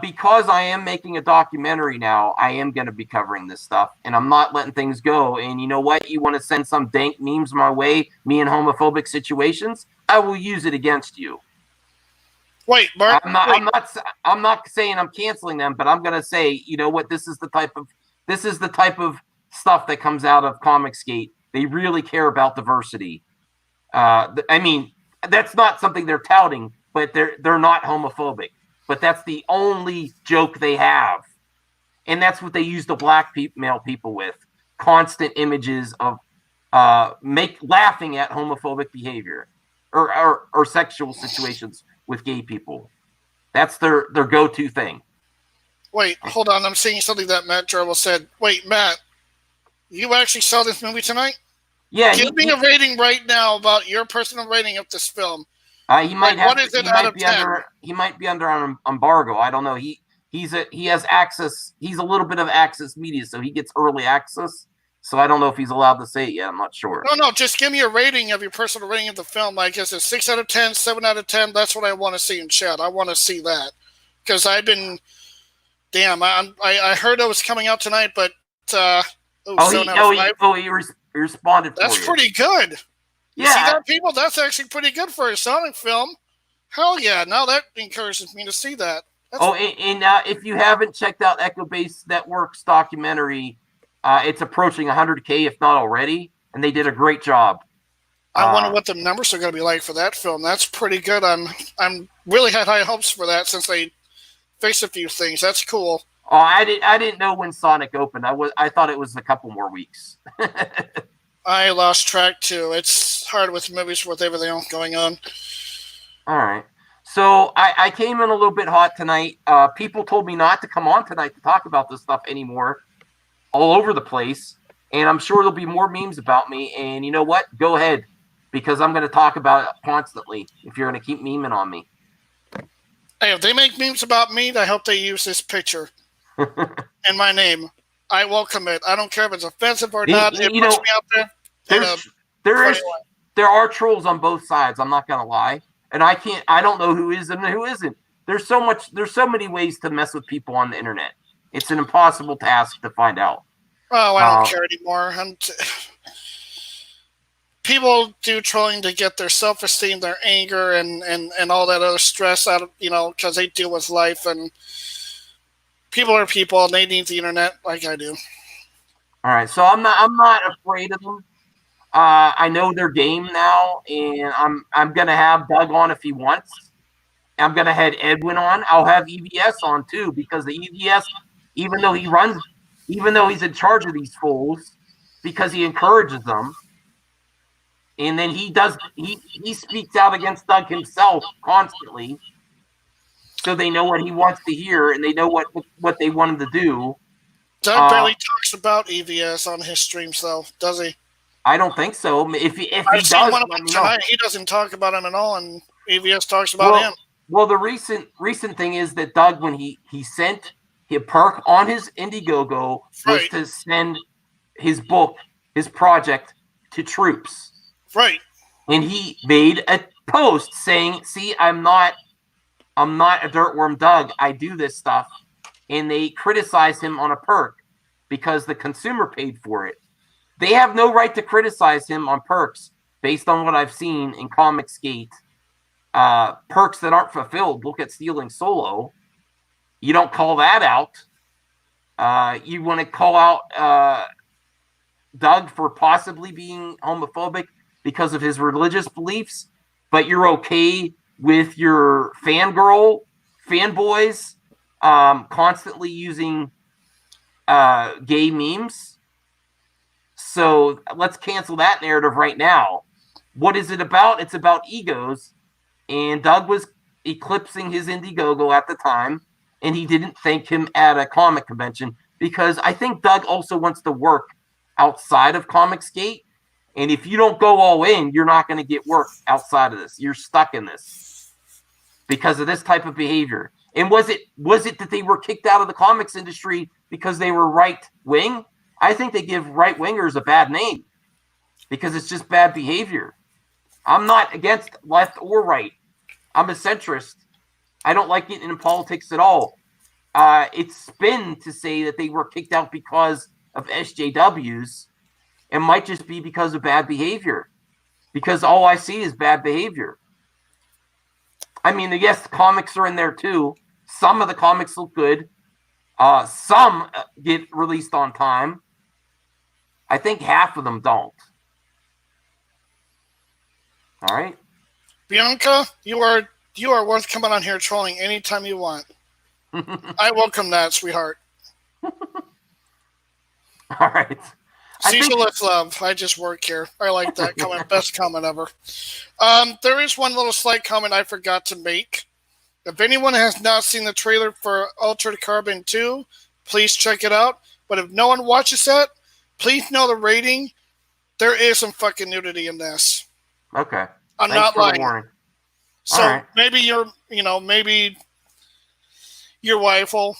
because I am making a documentary now, I am going to be covering this stuff, and I'm not letting things go. And you know what? You want to send some dank memes my way, me in homophobic situations, I will use it against you. Wait, Mark. I'm not saying I'm canceling them, but I'm going to say, you know what? This is the type of stuff that comes out of Comicsgate. They really care about diversity. I mean, that's not something they're touting, but they're not homophobic. But that's the only joke they have. And that's what they use the black male people with. Constant images of laughing at homophobic behavior or sexual situations with gay people. That's their go-to thing. Wait, hold on. I'm seeing something that Matt Jarwell said. Wait, Matt, you actually saw this movie tonight? Yeah. Give me a rating right now about your personal rating of this film. He might what is it out of 10? He might be under embargo. I don't know. He has access. He's a little bit of access media, so he gets early access. So I don't know if he's allowed to say it yet. I'm not sure. No. Just give me a rating of your personal rating of the film. Like, is it 6 out of 10, 7 out of 10? That's what I want to see in chat. I want to see that because I've been. Damn, I heard it was coming out tonight, but he responded. That's pretty good. Yeah, you see that, people? That's actually pretty good for a Sonic film. Hell yeah! Now that encourages me to see that. If you haven't checked out Echo Base Network's documentary, it's approaching 100K, if not already, and they did a great job. I wonder what the numbers are going to be like for that film. That's pretty good. I'm really had high hopes for that since they fixed a few things. That's cool. Oh, I didn't know when Sonic opened. I thought it was a couple more weeks. I lost track too. It's hard with movies with everything else going on. All right. So I came in a little bit hot tonight. People told me not to come on tonight to talk about this stuff anymore, all over the place. And I'm sure there'll be more memes about me. And you know what? Go ahead, because I'm going to talk about it constantly if you're going to keep memeing on me. Hey, if they make memes about me, I hope they use this picture and my name. I welcome it. I don't care if it's offensive or not. It puts me out there. There are trolls on both sides. I'm not going to lie. And I don't know who is and who isn't. There's so many ways to mess with people on the internet. It's an impossible task to find out. Oh, I don't care anymore. People do trolling to get their self-esteem, their anger, and all that other stress out of, because they deal with life, and people are people, and they need the internet like I do. All right, so I'm not afraid of them. I know their game now, and I'm gonna have Doug on if he wants. I'm gonna have Edwin on. I'll have EVS on too, because the EVS, even though he's in charge of these fools, because he encourages them, and then he speaks out against Doug himself constantly, so they know what he wants to hear and they know what they want him to do. Doug barely talks about EVS on his streams, though, does he? I don't think so. If he does, one of them tonight. He doesn't talk about him at all, and EVS talks about him. Well, the recent thing is that Doug, when he sent his perk on his Indiegogo, was to send his book, his project, to troops. Right. And he made a post saying, "See, I'm not a dirtworm, Doug. I do this stuff." And they criticize him on a perk because the consumer paid for it. They have no right to criticize him on perks based on what I've seen in Comicsgate. Perks that aren't fulfilled. Look at Stealing Solo. You don't call that out. You want to call out Doug for possibly being homophobic because of his religious beliefs, but you're okay with your fanboys constantly using gay memes. So let's cancel that narrative right now. What is it about? It's about egos. And Doug was eclipsing his Indiegogo at the time, and he didn't thank him at a comic convention because I think Doug also wants to work outside of Comicsgate. And if you don't go all in, you're not going to get work outside of this. You're stuck in this because of this type of behavior. And was it that they were kicked out of the comics industry because they were right wing? I think they give right wingers a bad name because it's just bad behavior. I'm not against left or right. I'm a centrist. I don't like getting into politics at all. It's spin to say that they were kicked out because of SJWs. It might just be because of bad behavior. Because all I see is bad behavior. I mean, yes, the comics are in there too. Some of the comics look good. Some get released on time. I think half of them don't. All right. Bianca, you are worth coming on here trolling anytime you want. I welcome that, sweetheart. All right. Cecil, let's love. I just work here. I like that comment. Best comment ever. There is one little slight comment I forgot to make. If anyone has not seen the trailer for Altered Carbon 2, please check it out. But if no one watches that, please know the rating. There is some fucking nudity in this. Okay. I'm not lying. So maybe maybe your wife will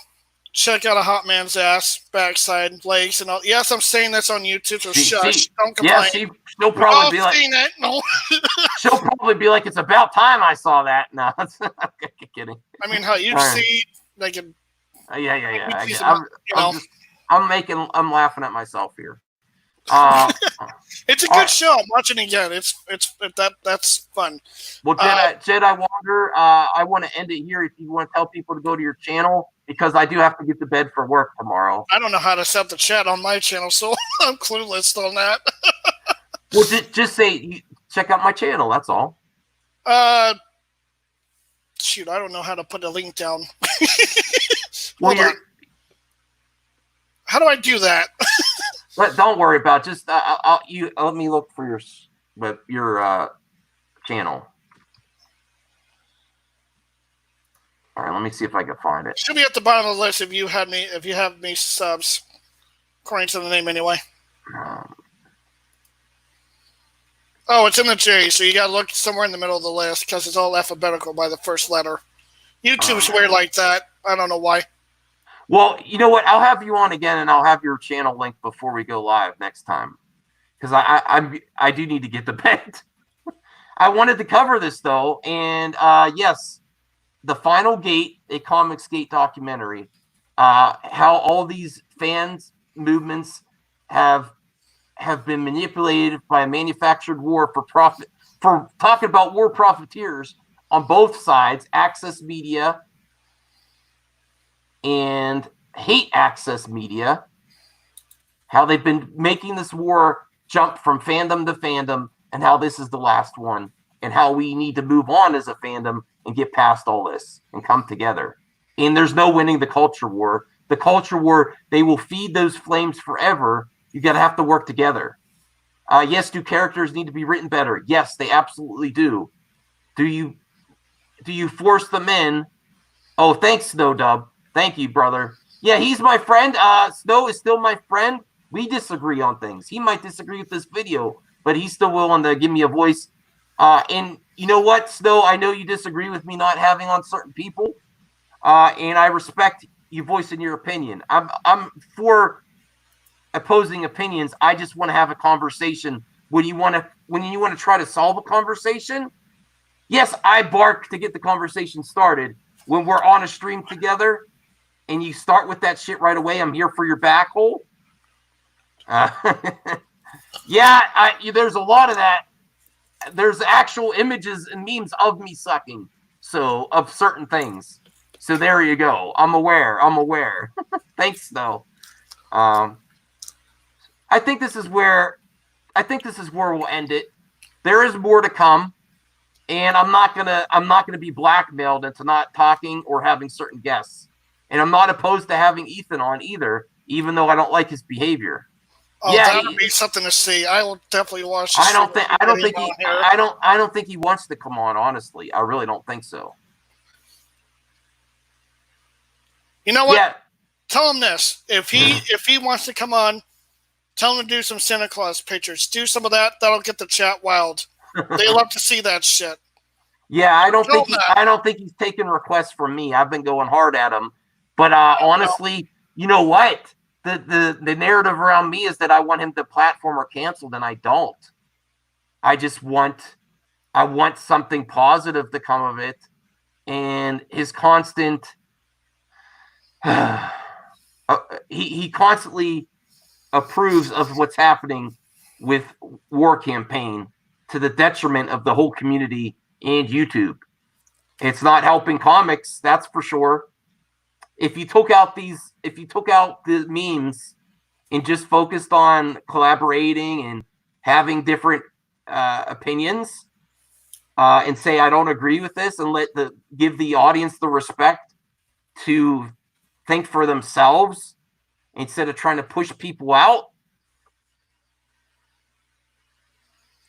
check out a hot man's ass, backside, legs, and all. Yes, I'm saying this on YouTube, so shush. Don't complain. Yeah, she'll probably be like, it. No. She'll probably be like, it's about time I saw that. No, I'm kidding. I mean, how you see, like, yeah. I'm laughing at myself here. It's a good show. I'm watching it again. That's fun. Well, Jedi Wander, I want to end it here. If you want to tell people to go to your channel, because I do have to get to bed for work tomorrow. I don't know how to set the chat on my channel, so I'm clueless on that. Well, just say check out my channel. That's all. Shoot, I don't know how to put a link down. Well, how do I do that? Don't worry about it. Just let me look for your channel. All right, let me see if I can find it. Should be at the bottom of the list if you have me subs, according to the name anyway. Oh, it's in the J, so you gotta look somewhere in the middle of the list because it's all alphabetical by the first letter. YouTube's weird like that. I don't know why. Well, you know what? I'll have you on again, and I'll have your channel link before we go live next time, because I do need to get to bed. I wanted to cover this though, and yes, The Final Gate, a Comicsgate documentary, how all these fans movements have been manipulated by a manufactured war for profit, for talking about war profiteers on both sides, Access Media and Hate Access Media, how they've been making this war jump from fandom to fandom, and how this is the last one, and how we need to move on as a fandom and get past all this and come together. And there's no winning the culture war. The culture war, they will feed those flames forever. You got to have to work together. Yes, do characters need to be written better? Yes, they absolutely do. Do you force them in? Oh, thanks, Snow Dub. Thank you, brother. Yeah, he's my friend. Snow is still my friend. We disagree on things. He might disagree with this video, but he's still willing to give me a voice. And you know what, Snow? I know you disagree with me not having on certain people, and I respect you voicing your opinion. I'm for opposing opinions. I just want to have a conversation. When you want to try to solve a conversation, yes, I bark to get the conversation started. When we're on a stream together, and you start with that shit right away, I'm here for your back hole. Yeah, there's a lot of that. There's actual images and memes of me sucking, so of certain things. So there you go. I'm aware. Thanks, though. I think this is where we'll end it. There is more to come, and I'm not gonna be blackmailed into not talking or having certain guests. And I'm not opposed to having Ethan on either, even though I don't like his behavior. Oh, yeah, that would be something to see. I will definitely watch this. I don't think he wants to come on, honestly. I really don't think so. You know what? Yeah. Tell him this. If he wants to come on, tell him to do some Santa Claus pictures. Do some of that. That'll get the chat wild. They love to see that shit. Yeah, I don't think he's taking requests from me. I've been going hard at him. But honestly, you know what? The narrative around me is that I want him to platform or canceled, and I don't. I want something positive to come of it. And his constant he constantly approves of what's happening with War Campaign to the detriment of the whole community and YouTube. It's not helping comics, that's for sure. If you took out the memes and just focused on collaborating and having different opinions, and say I don't agree with this, and give the audience the respect to think for themselves instead of trying to push people out,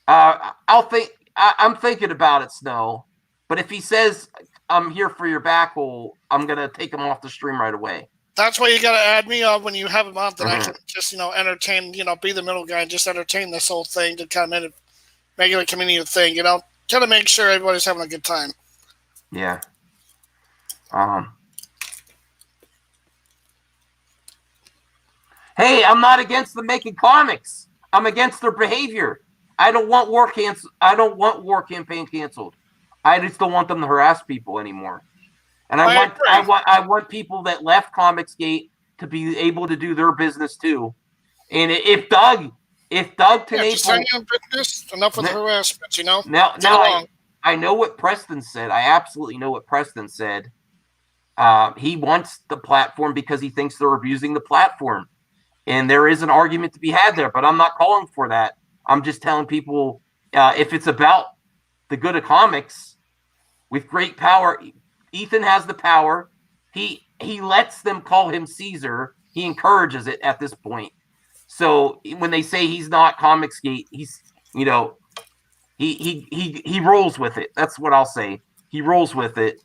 I'm thinking about it, Snow. But if he says I'm here for your back hole, I'm gonna take him off the stream right away. That's why you gotta add me on when you have him on, that I can just entertain, be the middle guy and just entertain this whole thing to kind of make it a community thing, kind of make sure everybody's having a good time. Yeah. Hey, I'm not against them making comics. I'm against their behavior. I don't want war campaign canceled. I just don't want them to harass people anymore. And I want people that left Comicsgate to be able to do their business too. And if Doug just hang on business, enough with the harassment, Now I know what Preston said. I absolutely know what Preston said. He wants the platform because he thinks they're abusing the platform. And there is an argument to be had there, but I'm not calling for that. I'm just telling people if it's about the good of comics, with great power, Ethan has the power. He lets them call him Caesar. He encourages it at this point. So when they say he's not Comicsgate, he's he rolls with it. That's what I'll say. He rolls with it.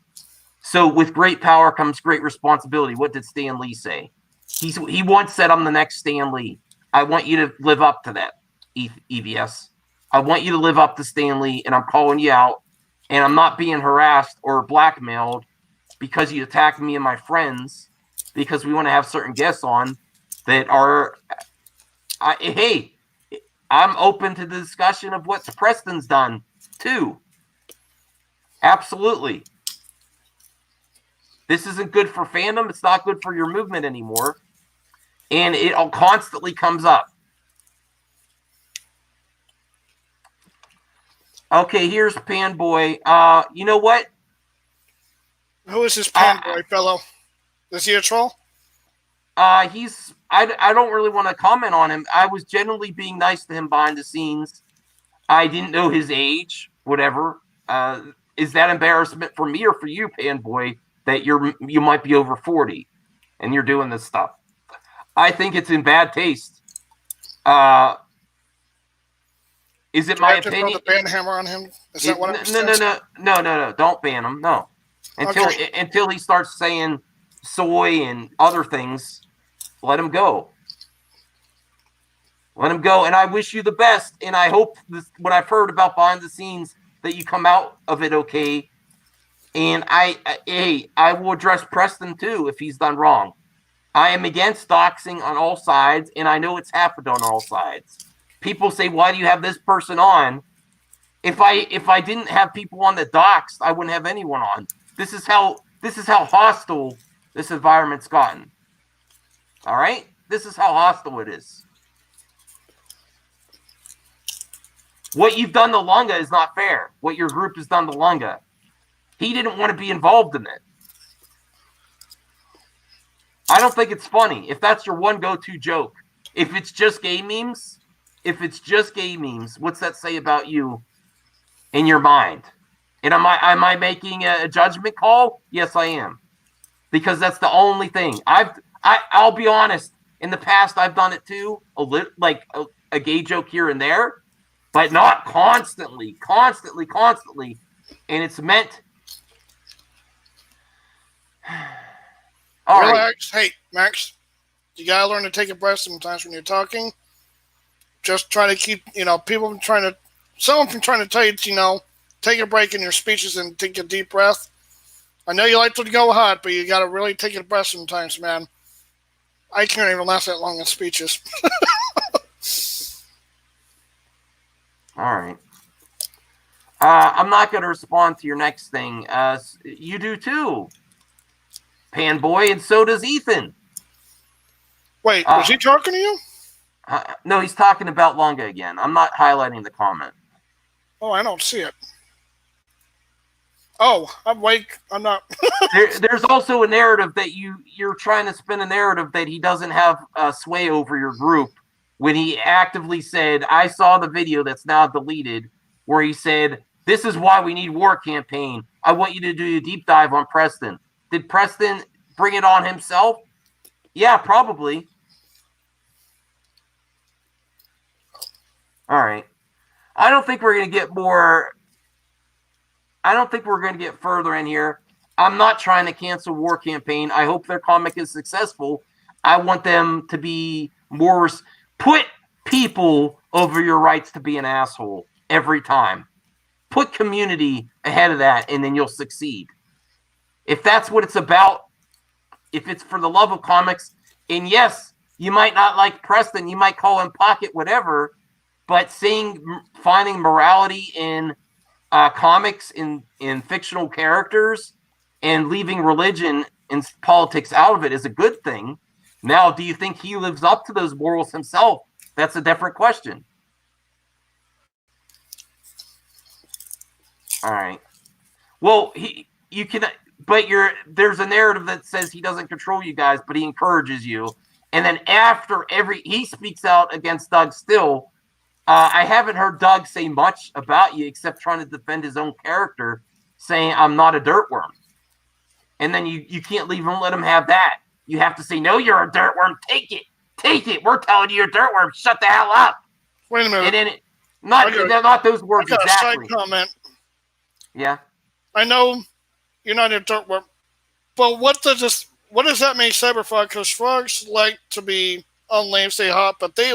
So with great power comes great responsibility. What did Stan Lee say? He once said, "I'm the next Stan Lee." I want you to live up to that, EVS. I want you to live up to Stan Lee, and I'm calling you out. And I'm not being harassed or blackmailed because you attack me and my friends because we want to have certain guests on that are. Hey, I'm open to the discussion of what Preston's done too. Absolutely. This isn't good for fandom. It's not good for your movement anymore. And it constantly comes up. Okay, here's Panboy. You know what? Who is this Panboy fellow? Is he a troll? I don't really want to comment on him. I was generally being nice to him behind the scenes. I didn't know his age, whatever. Is that embarrassment for me or for you, Panboy, that you might be over 40 and you're doing this stuff? I think it's in bad taste. Is it my opinion? Throw the ban hammer on him? Is that what I'm saying? No. Don't ban him. No. Until he starts saying soy and other things, let him go. Let him go. And I wish you the best. And I hope what I've heard about behind the scenes that you come out of it okay. And I will address Preston too if he's done wrong. I am against doxing on all sides, and I know it's happened on all sides. People say, "Why do you have this person on?" If I didn't have people on that doxed, I wouldn't have anyone on. This is how hostile this environment's gotten. All right? This is how hostile it is. What you've done to Lunga is not fair. What your group has done to Lunga. He didn't want to be involved in it. I don't think it's funny. If that's your one go-to joke. If it's just gay memes, what's that say about you in your mind? And am I making a judgment call? Yes, I am. Because that's the only thing. I'll be honest. In the past, I've done it too. Like a gay joke here and there. But not constantly. And it's meant... All Relax. right. Hey, Max, you gotta learn to take a breath sometimes when you're talking. Just try to keep, someone trying to tell you to, take a break in your speeches and take a deep breath. I know you like to go hot, but you gotta really take a breath sometimes, man. I can't even last that long in speeches. All right. I'm not going to respond to your next thing. You do too, Panboy, and so does Ethan. Wait, was he talking to you? No, he's talking about Lunga again. I'm not highlighting the comment. Oh, I don't see it. Oh, I'm awake. I'm not. There's also a narrative that you're trying to spin a narrative that he doesn't have sway over your group when he actively said, I saw the video that's now deleted where he said, this is why we need war campaign. I want you to do a deep dive on Preston. Did Preston bring it on himself? Yeah, probably. All right. I don't think we're going to get further in here. I'm not trying to cancel war campaign. I hope their comic is successful. I want them to be more... Put people over your rights to be an asshole every time. Put community ahead of that, and then you'll succeed. If that's what it's about, if it's for the love of comics, and yes, you might not like Preston, you might call him Pocket, whatever, but finding morality in comics, in fictional characters, and leaving religion and politics out of it is a good thing. Now, do you think he lives up to those morals himself? That's a different question. All right. Well, there's a narrative that says he doesn't control you guys, but he encourages you. And then after he speaks out against Doug still. I haven't heard Doug say much about you except trying to defend his own character, saying, I'm not a dirtworm. And then you can't let him have that. You have to say, no, you're a dirtworm. Take it. We're telling you you're a dirtworm. Shut the hell up. Wait a minute. And then not those words I got exactly. A side comment. Yeah. I know you're not a dirtworm, but what does that mean, Cyberfrog? Because frogs like to be on land, stay hot, but they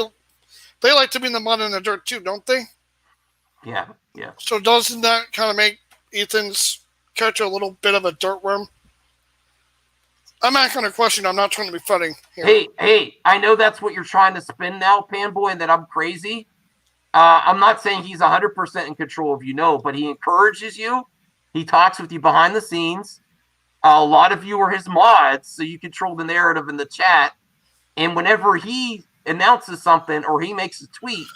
like to be in the mud and the dirt too, don't they? Yeah. So doesn't that kind of make Ethan's character a little bit of a dirtworm? I'm asking a question. I'm not trying to be funny here. Hey, I know that's what you're trying to spin now, Panboy, and that I'm crazy. I'm not saying he's 100% in control of but he encourages you. He talks with you behind the scenes. A lot of you are his mods, so you control the narrative in the chat. And whenever he announces something or he makes a tweet,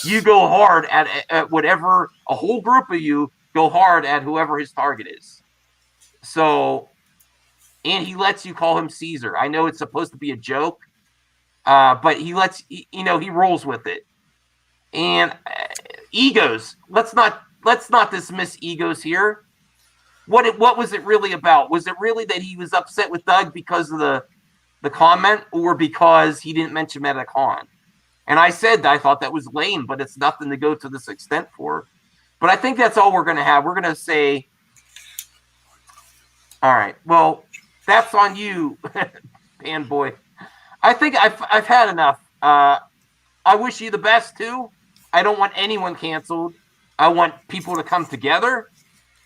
you go hard at whatever, a whole group of you go hard at whoever his target is. So, and he lets you call him Caesar. I know it's supposed to be a joke, but he rolls with it. And egos, let's not dismiss egos here. What was it really about? Was it really that he was upset with Doug because of the comment, or because he didn't mention him at a con? And I said that I thought that was lame, but it's nothing to go to this extent for. But I think that's all we're going to have. We're going to say, all right, well, that's on you, Panboy. I think I've had enough. I wish you the best, too. I don't want anyone canceled. I want people to come together.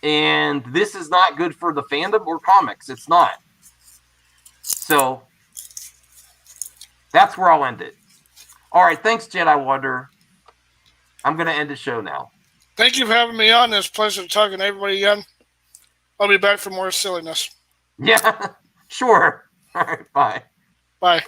And this is not good for the fandom or comics. It's not. So that's where I'll end it. All right. Thanks, Jedi Wonder. I'm going to end the show now. Thank you for having me on. It's a pleasure talking to everybody again. I'll be back for more silliness. Yeah, sure. All right. Bye. Bye.